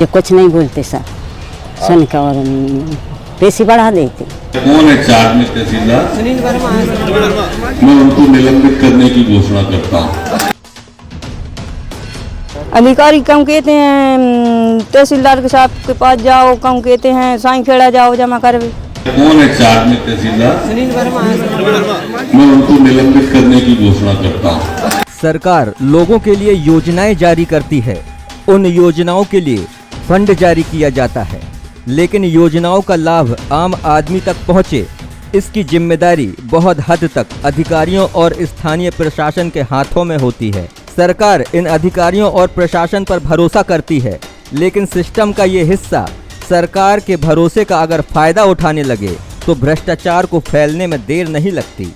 ये कुछ नहीं बोलते सर, सुन के और पैसे बढ़ा देते। कौन है चार्ज में तहसीलदार? सुनील वर्मा। मैं उनको निलंबित करने की घोषणा करता हूँ। अधिकारी कम कहते हैं तहसीलदार के साहब के पास जाओ, कम कहते हैं साईं खेड़ा जाओ जमा करवे। कौन है चार्ज में तहसीलदार? सुनील वर्मा। मैं उनको निलंबित करने की घोषणा करता हूँ। सरकार लोगों के लिए योजनाएं जारी करती है, उन योजनाओं के लिए फंड जारी किया जाता है, लेकिन योजनाओं का लाभ आम आदमी तक पहुंचे, इसकी जिम्मेदारी बहुत हद तक अधिकारियों और स्थानीय प्रशासन के हाथों में होती है। सरकार इन अधिकारियों और प्रशासन पर भरोसा करती है, लेकिन सिस्टम का ये हिस्सा सरकार के भरोसे का अगर फायदा उठाने लगे तो भ्रष्टाचार को फैलने में देर नहीं लगती।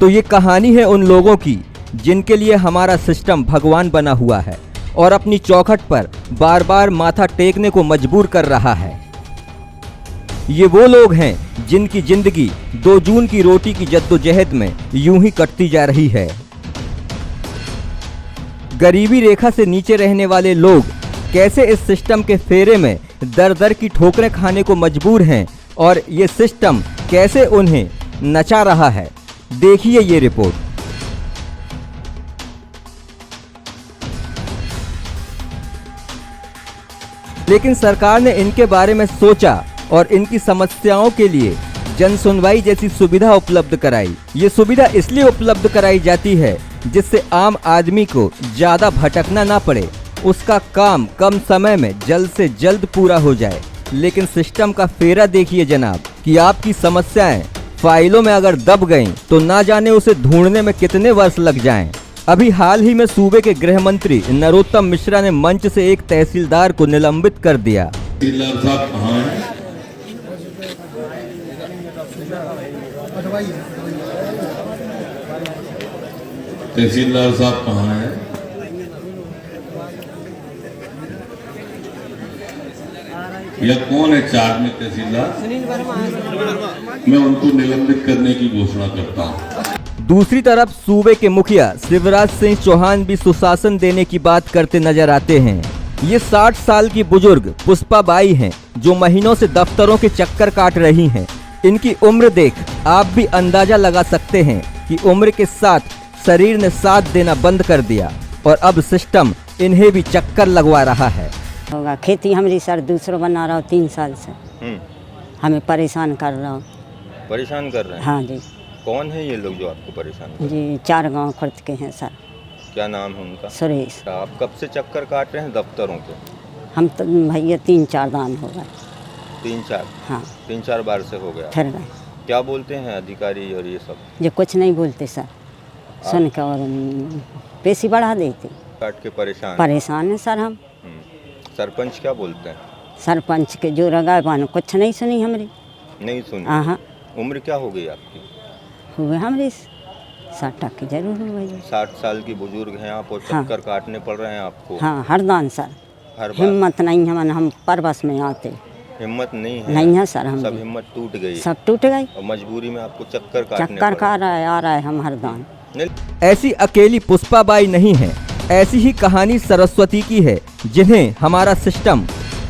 तो ये कहानी है उन लोगों की जिनके लिए हमारा सिस्टम भगवान बना हुआ है और अपनी चौखट पर बार बार माथा टेकने को मजबूर कर रहा है। ये वो लोग हैं जिनकी जिंदगी 2 जून की रोटी की जद्दोजहद में यूं ही कटती जा रही है। गरीबी रेखा से नीचे रहने वाले लोग कैसे इस सिस्टम के फेरे में दर दर की ठोकरें खाने को मजबूर हैं और ये सिस्टम कैसे उन्हें नचा रहा है, देखिए ये रिपोर्ट। लेकिन सरकार ने इनके बारे में सोचा और इनकी समस्याओं के लिए जन सुनवाई जैसी सुविधा उपलब्ध कराई। ये सुविधा इसलिए उपलब्ध कराई जाती है जिससे आम आदमी को ज़्यादा भटकना ना पड़े, उसका काम कम समय में जल्द से जल्द पूरा हो जाए। लेकिन सिस्टम का फेरा देखिए जनाब कि आपकी समस्याएं फाइलों में अगर दब गईं तो ना जाने उसे ढूंढने में कितने वर्ष लग जाएं। अभी हाल ही में सूबे के गृह मंत्री नरोत्तम मिश्रा ने मंच से एक तहसीलदार को निलंबित कर दिया। तहसीलदार साहब कहाँ हैं? तहसीलदार साहब कहाँ हैं? या कौन है चार्ज में तहसीलदार? सुनील वर्मा। मैं उनको निलंबित करने की घोषणा करता हूँ। दूसरी तरफ सूबे के मुखिया शिवराज सिंह चौहान भी सुशासन देने की बात करते नजर आते हैं। ये 60 साल की बुजुर्ग पुष्पा बाई हैं जो महीनों से दफ्तरों के चक्कर काट रही हैं। इनकी उम्र देख आप भी अंदाजा लगा सकते हैं कि उम्र के साथ शरीर ने साथ देना बंद कर दिया और अब सिस्टम इन्हें भी चक्कर लगवा रहा है। होगा खेती हमारी सर दूसरों बना रहा हूँ 3 साल से, हमें परेशान कर रहा हूँ। परेशान कर रहे हैं? हाँ जी। कौन है ये लोग जो आपको परेशान कर रहे हैं? जी 4 गांव खुर्द के हैं सर। क्या नाम है उनका? सुरेश। आप कब से चक्कर काट रहे हैं दफ्तरों के? हम तो भैया 3-4 दान हो गए। 3-4? हाँ 3-4 बार से हो गया। फिर गए। क्या बोलते हैं अधिकारी और ये सब? ये कुछ नहीं बोलते सर, सुन के और पैसे बढ़ा देते। काट के परेशान है सर हम। सरपंच क्या बोलते हैं? सरपंच के जो रगा बानो कुछ नहीं सुनी हमारी। नहीं सुनी? हाँ। उम्र क्या हो गई आपकी? हुए हमारी 60 की जरूर हो गई। 60 साल की बुजुर्ग हैं आप और चक्कर काटने पड़ रहे हैं आपको? हाँ हर दान सर। हर बार? हिम्मत नहीं है, हम परबस में आते। हिम्मत नहीं है? नहीं है सर, हम सब हिम्मत टूट गई? सब टूट गई और मजबूरी में आपको चक्कर का आ रहा है हम हर दान। ऐसी अकेली पुष्पा बाई नहीं है, ऐसी ही कहानी सरस्वती की है जिन्हें हमारा सिस्टम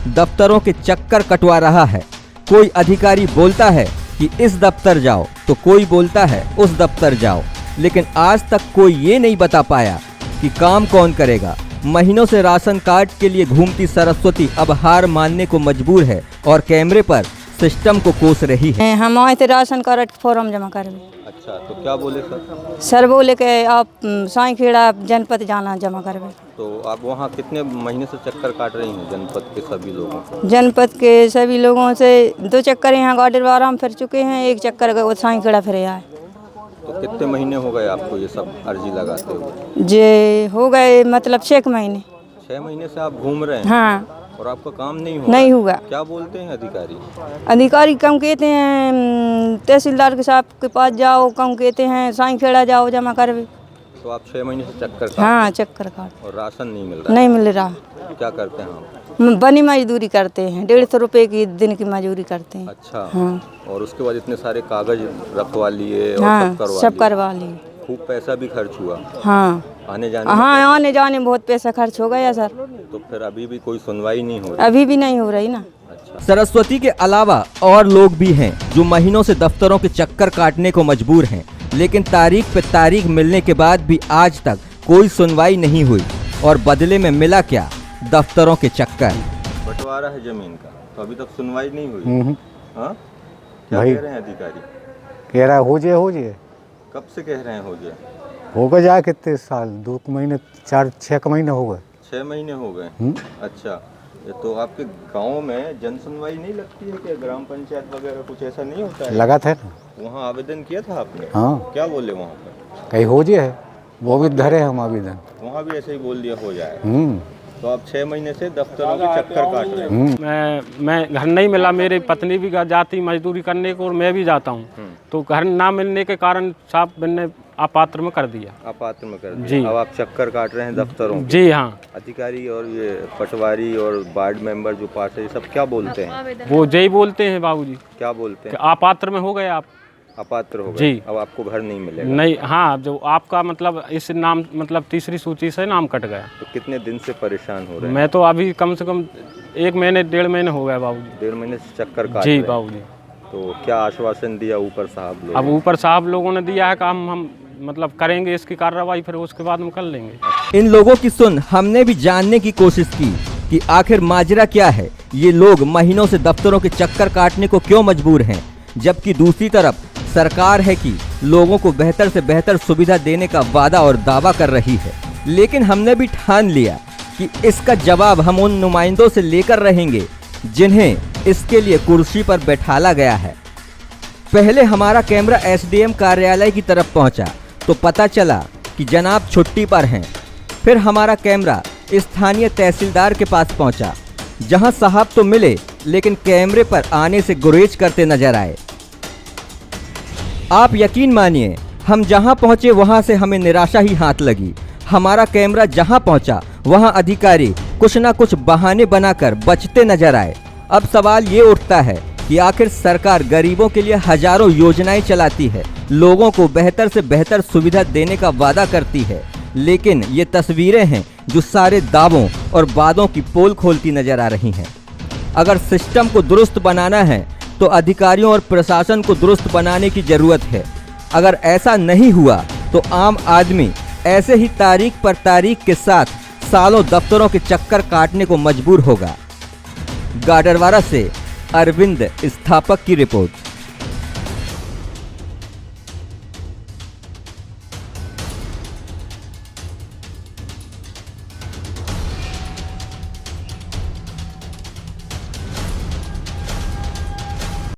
दफ्तरों के चक्कर कटवा रहा है। कोई अधिकारी बोलता है कि इस दफ्तर जाओ तो कोई बोलता है उस दफ्तर जाओ, लेकिन आज तक कोई ये नहीं बता पाया कि काम कौन करेगा। महीनों से राशन कार्ड के लिए घूमती सरस्वती अब हार मानने को मजबूर है और कैमरे पर सिस्टम को कोस रही है। हम आए थे राशन कार्ड फॉर्म जमा करवे। अच्छा, तो क्या बोले सर? सर बोले कि आप साईं खेड़ा जनपद जाना जमा करवे। तो आप वहाँ कितने महीने से चक्कर काट रही हैं जनपद के सभी लोगों को? जनपद के सभी लोगों से 2 चक्कर यहाँ गाडरवारा हम फिर चुके हैं, 1 चक्कर साईं खेड़ा फिर आए। तो कितने महीने हो गए आपको ये सब अर्जी लगाते हुए? जे हो गए मतलब 6 महीने। 6 महीने से आप घूम रहे हैं? हाँ। और आपका काम नहीं हुआ? क्या बोलते हैं अधिकारी? अधिकारी कम कहते हैं तहसीलदार के साहब के पास जाओ, कम कहते हैं साईं खेड़ा जाओ जमा करवे। तो आप 6 महीने से चक्कर काट? हाँ चक्कर काट। और राशन नहीं मिल रहा? नहीं मिल रहा। क्या करते हैं आप? बनी मजदूरी करते हैं, 150 रुपए की दिन की मजदूरी करते हैं। अच्छा। हाँ। और उसके बाद इतने सारे कागज रखवा लिए और हाँ सब सब करवा लिए। खूब पैसा भी खर्च हुआ हाँ आने जाने में? हाँ, आने जाने में बहुत पैसा खर्च हो गया सर। तो फिर अभी भी कोई सुनवाई नहीं हो रही? अभी भी नहीं हो रही ना। अच्छा, सरस्वती के अलावा और लोग भी हैं जो महीनों से दफ्तरों के चक्कर काटने को मजबूर हैं, लेकिन तारीख पे तारीख मिलने के बाद भी आज तक कोई सुनवाई नहीं हुई और बदले में मिला क्या? दफ्तरों के चक्कर। बंटवारा है जमीन का तो अभी तक सुनवाई नहीं हुई। हाँ, क्या भाई कह रहे हैं अधिकारी? कह रहा है हो जाए कब से कह रहे हैं हो जाए? होगा जा कितने साल 2 महीने 4-6 महीने हो गए। 6 महीने हो गए। अच्छा, ये तो आपके गांव में जन सुनवाई नहीं लगती है कि ग्राम पंचायत वगैरह कुछ ऐसा नहीं होता है? लगा था ना। वहाँ आवेदन किया था आपने? हाँ, क्या बोले वहाँ पर? कहीं हो जाए वो भी धरे हम आवेदन। वहाँ भी ऐसे ही बोल दिया हो जाए। तो आप 6 महीने से दफ्तरों के चक्कर काट रहे हो। मैं घर नहीं मिला, मेरी पत्नी भी जाती मजदूरी करने को और मैं भी जाता हूँ, तो घर ना मिलने के कारण साहब मैंने अपात्र में कर दिया। अपात्र में कर दिया। जी। अब आप चक्कर काट रहे हैं दफ्तरों के। जी हाँ। अधिकारी और ये पटवारी और वार्ड मेंबर जो पास है ये सब क्या बोलते हैं? वो यही बोलते हैं बाबूजी क्या बोलते कि हैं? अपात्र में हो गए आप। अपात्र हो गए। जी। अब आपको घर नहीं मिलेगा। नहीं, हाँ, जो आपका मतलब इस नाम मतलब तीसरी सूची से नाम कट गया। तो कितने दिन से परेशान हो रहे हैं? मैं तो अभी कम से कम 1 महीने 1.5 महीने हो गया बाबूजी। 1.5 महीने से चक्कर काट जी रहे हैं। बाबूजी। तो क्या आश्वासन दिया ऊपर साहब लोग? अब ऊपर साहब लोगों ने दिया है कि हम मतलब करेंगे इसकी कार्रवाई, फिर उसके बाद हम कर लेंगे। इन लोगों की सुन हमने भी जानने की कोशिश की कि आखिर माजरा क्या है, ये लोग महीनों से दफ्तरों के चक्कर काटने को क्यों मजबूर हैं, जबकि दूसरी तरफ सरकार है कि लोगों को बेहतर से बेहतर सुविधा देने का वादा और दावा कर रही है। लेकिन हमने भी ठान लिया कि इसका जवाब हम उन नुमाइंदों से लेकर रहेंगे जिन्हें इसके लिए कुर्सी पर बैठाला गया है। पहले हमारा कैमरा एसडीएम कार्यालय की तरफ पहुंचा तो पता चला कि जनाब छुट्टी पर हैं। फिर हमारा कैमरा स्थानीय तहसीलदार के पास पहुंचा, जहां साहब तो मिले लेकिन कैमरे पर आने से गुरेज करते नजर आए। आप यकीन मानिए, हम जहां पहुंचे वहां से हमें निराशा ही हाथ लगी। हमारा कैमरा जहां पहुंचा वहां अधिकारी कुछ ना कुछ बहाने बनाकर बचते नजर आए। अब सवाल ये उठता है कि आखिर सरकार गरीबों के लिए हजारों योजनाएं चलाती है, लोगों को बेहतर से बेहतर सुविधा देने का वादा करती है, लेकिन ये तस्वीरें हैं जो सारे दावों और वादों की पोल खोलती नजर आ रही हैं। अगर सिस्टम को दुरुस्त बनाना है तो अधिकारियों और प्रशासन को दुरुस्त बनाने की जरूरत है। अगर ऐसा नहीं हुआ तो आम आदमी ऐसे ही तारीख पर तारीख के साथ सालों दफ्तरों के चक्कर काटने को मजबूर होगा। गाडरवारा से अरविंद स्थापक की रिपोर्ट।